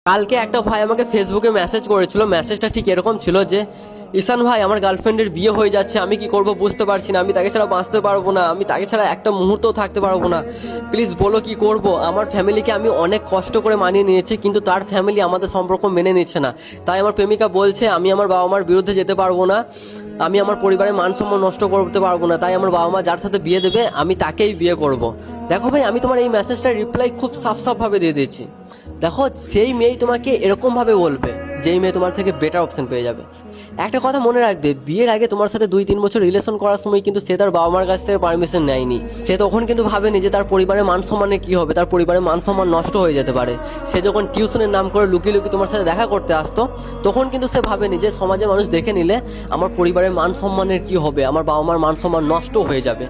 কালকে একটা ভাই আমাকে ফেসবুকে মেসেজ করেছিল। মেসেজটা ঠিক এরকম ছিল যে, ঈশান ভাই, আমার গার্লফ্রেন্ডের বিয়ে হয়ে যাচ্ছে, আমি কি করব বুঝতে পারছি না, আমি তাকে ছাড়া বাঁচতে পারবো না, আমি তাকে ছাড়া একটা মুহূর্তও থাকতে পারবো না, প্লিজ বলো কি করব। আমার ফ্যামিলিকে আমি অনেক কষ্ট করে মানিয়ে নিয়েছি, কিন্তু তার ফ্যামিলি আমাদের সম্পর্ক মেনে নিচ্ছে না। তাই আমার প্রেমিকা বলছে আমি আমার বাবা মার বিরুদ্ধে যেতে পারবো না, আমি আমার পরিবারের মান সম্মান নষ্ট করতে পারবো না, তাই আমার বাবা মা যার সাথে বিয়ে দেবে আমি তাকেই বিয়ে করব। দেখো ভাই, আমি তোমার এই মেসেজটার রিপ্লাই খুব সাফভাবে দিয়ে দিয়েছি। দেখো, সেই মেয়েই তোমাকে এরকমভাবে বলবে যেই মেয়ে তোমার থেকে বেটার অপশন পেয়ে যাবে। একটা কথা মনে রাখবে, বিয়ের আগে তোমার সাথে 2-3 বছর রিলেশন করার সময় কিন্তু সে তার বাবা মার কাছ থেকে পারমিশন নেয়নি। সে তখন কিন্তু ভাবেনি যে তার পরিবারের মান সম্মানের কী হবে, তার পরিবারের মান সম্মান নষ্ট হয়ে যেতে পারে। সে যখন টিউশনের নাম করে লুকিয়ে লুকিয়ে তোমার সাথে দেখা করতে আসতো, তখন কিন্তু সে ভাবেনি যে সমাজে মানুষ দেখে নিলে আমার পরিবারের মান সম্মানের কী হবে, আমার বাবা মার মান সম্মান নষ্ট হয়ে যাবে।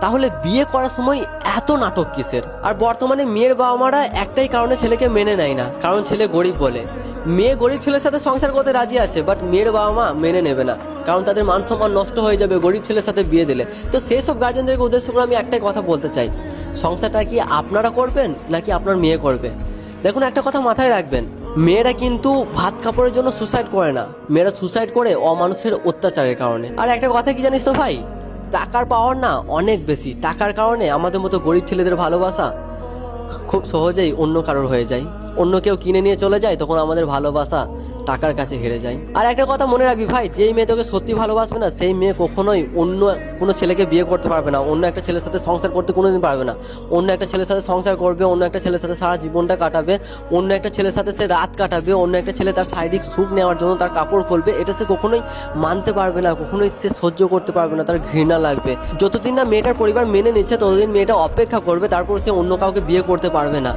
তাহলে বিয়ে করার সময় এত নাটক কিসের? আর বর্তমানে মেয়ের বাবা মারা একটাই কারণে ছেলেকে মেনে নেয় না, কারণ ছেলে গরিব বলে। মেয়ে গরিব ছেলের সাথে সংসার করতে রাজি আছে, বাট মেয়ের বাবা মা মেনে নেবে না, কারণ তাদের মান সম্মান নষ্ট হয়ে যাবে গরিব ছেলের সাথে বিয়ে দিলে। তো সেই সব গার্জেনদেরকে উদ্দেশ্য করে আমি একটাই কথা বলতে চাই, সংসারটা কি আপনারা করবেন নাকি আপনার মেয়ে করবে? দেখুন, একটা কথা মাথায় রাখবেন, মেয়েরা কিন্তু ভাত কাপড়ের জন্য সুসাইড করে না, মেয়েরা সুসাইড করে অমানুষের অত্যাচারের কারণে। আর একটা কথা কি জানিস তো ভাই, টাকার পাওয়ার না অনেক বেশি, টাকার কারণে আমাদের মতো গরিব ছেলেদের ভালোবাসা খুব সহজেই অন্য কারোর হয়ে যায়, অন্য কেউ কিনে নিয়ে চলে যায়, তখন আমাদের ভালোবাসা টাকার কাছে হেরে যায়। আর একটা কথা মনে রাখবি ভাই, যেই মেয়ে তোকে সত্যি ভালোবাসবে না, সেই মেয়ে কখনোই অন্য কোনো ছেলেকে বিয়ে করতে পারবে না, অন্য একটা ছেলের সাথে সংসার করতে কোনোদিন পারবে না। অন্য একটা ছেলের সাথে সংসার করবে, অন্য একটা ছেলের সাথে সারা জীবনটা কাটাবে, অন্য একটা ছেলের সাথে সে রাত কাটাবে, অন্য একটা ছেলে তার শারীরিক সুখ নেওয়ার জন্য তার কাপড় খুলবে, এটা সে কখনোই মানতে পারবে না, কখনোই সে সহ্য করতে পারবে না, তার ঘৃণা লাগবে। যতদিন না মেয়েটার পরিবার মেনে নিচ্ছে, ততদিন মেয়েটা অপেক্ষা করবে, তারপর সে অন্য কাউকে বিয়ে করতে পারবে না।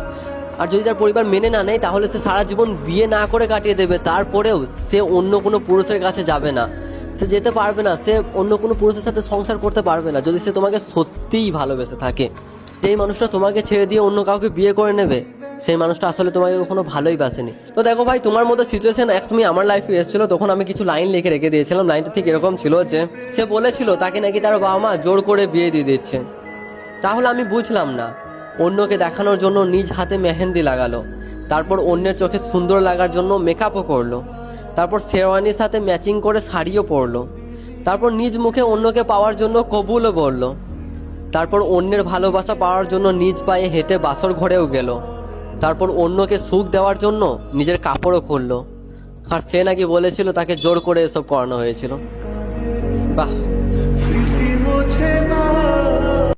আর যদি তার পরিবার মেনে না নেয়, তাহলে সে সারা জীবন বিয়ে না করে কাটিয়ে দেবে, তারপরেও সে অন্য কোনো পুরুষের কাছে যাবে না, সে যেতে পারবে না, সে অন্য কোনো পুরুষের সাথে সংসার করতে পারবে না, যদি সে তোমাকে সত্যিই ভালোবেসে থাকে। যেই মানুষটা তোমাকে ছেড়ে দিয়ে অন্য কাউকে বিয়ে করে নেবে, সেই মানুষটা আসলে তোমাকে কখনো ভালোই বাসেনি। তো দেখো ভাই, তোমার মতো সিচুয়েশন একসময় আমার লাইফে এসেছিল, তখন আমি কিছু লাইন লিখে রেখে দিয়েছিলাম। লাইনটা ঠিক এরকম ছিল যে, সে বলেছিল তাকে নাকি তার বাবা মা জোর করে বিয়ে দিয়ে দিচ্ছে। তাহলে আমি বুঝলাম না, অন্যকে দেখানোর জন্য নিজ হাতে মেহেন্দি লাগালো, তারপর অন্যের চোখে সুন্দর লাগার জন্য মেকআপও করলো, তারপর শেরওয়ানির সাথে ম্যাচিং করে শাড়িও পরলো, তারপর নিজ মুখে অন্যকে পাওয়ার জন্য কবুলও বলল, তারপর অন্যের ভালোবাসা পাওয়ার জন্য নিজ পায়ে হেঁটে বাসর ঘরেও গেল, তারপর অন্যকে সুখ দেওয়ার জন্য নিজের কাপড়ও খুললো। আর সে নাকি বলেছিল তাকে জোর করে এসব করানো হয়েছিল। বাহ!